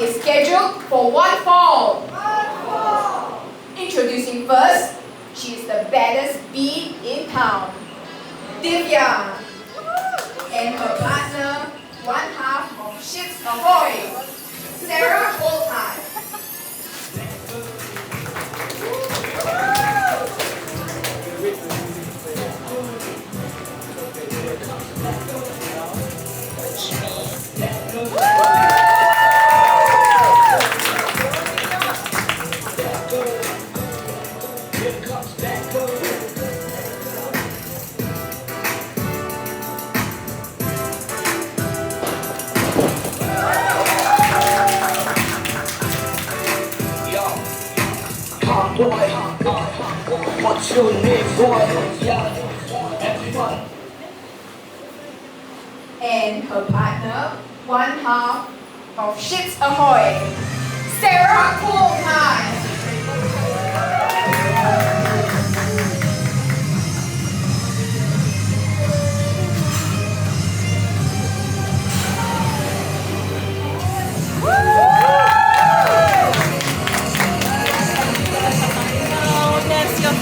is scheduled for one fall. Introducing first, she is the baddest bee in town, Divya, and her partner, one half of Ships Ahoy, Sarah Coldheart. What's your name, boy? Everyone. And her partner, one half of Ships Ahoy, Sarah Coldheart.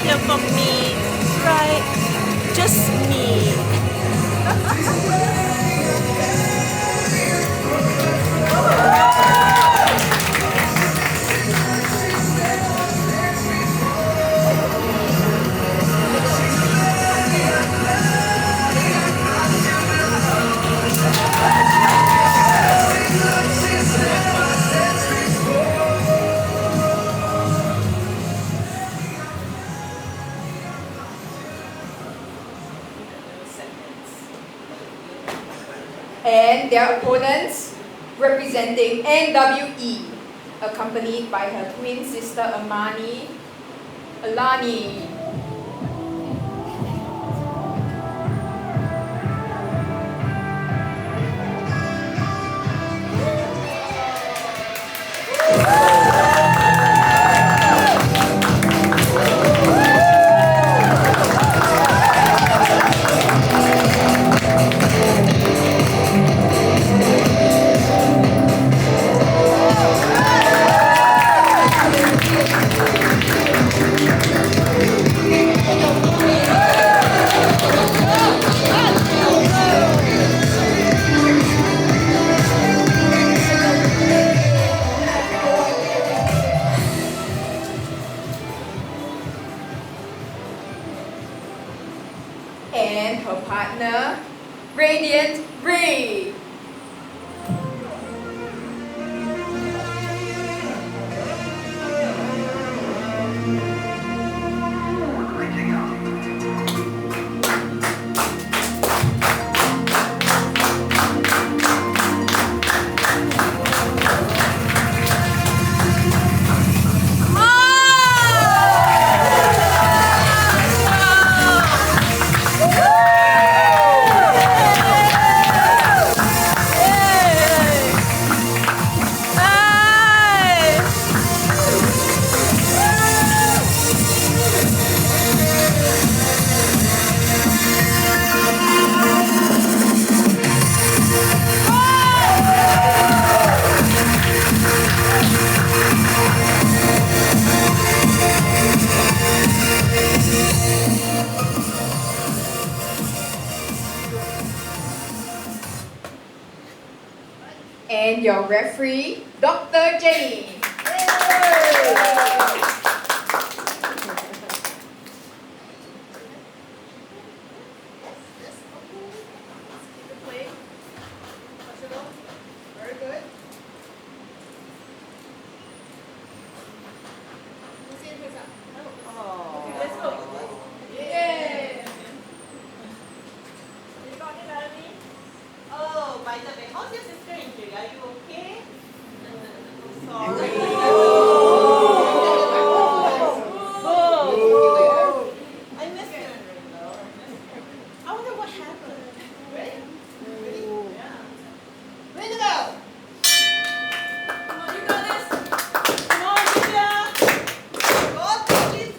Here for me, right? Just me. And their opponents, representing NWE, accompanied by her twin sister Alani. And her partner, Radiant Ray. And your referee, Dr. Jenny. Very good. Let's go. Yeah. You got it, Alani? Oh, by the way, how's your sister injury? Are you okay? Sorry. I missed it. I wonder what happened. Ready? Yeah. Ready to go. Come on, you got this. Come on, Divya. Go, please.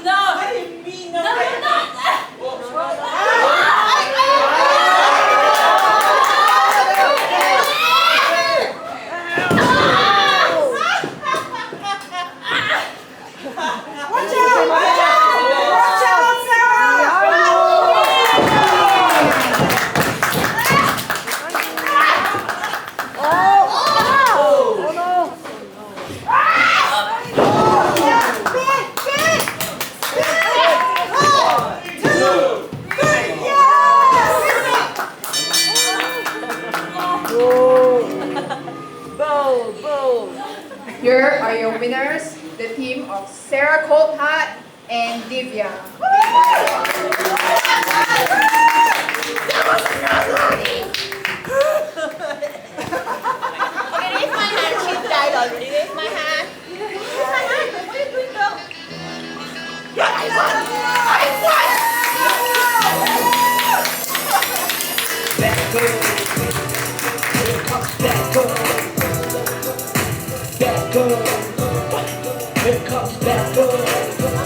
no. What do you mean? No, you're not. Watch out! Watch out, Sarah! Here are your winners, the team of Sarah Coldheart and Divya. Okay, raise my hand. She died already. Raise my hand. Raise my hand. What are you doing, girl? Yeah, I won! That girl, here comes that girl. That girl, here comes that girl.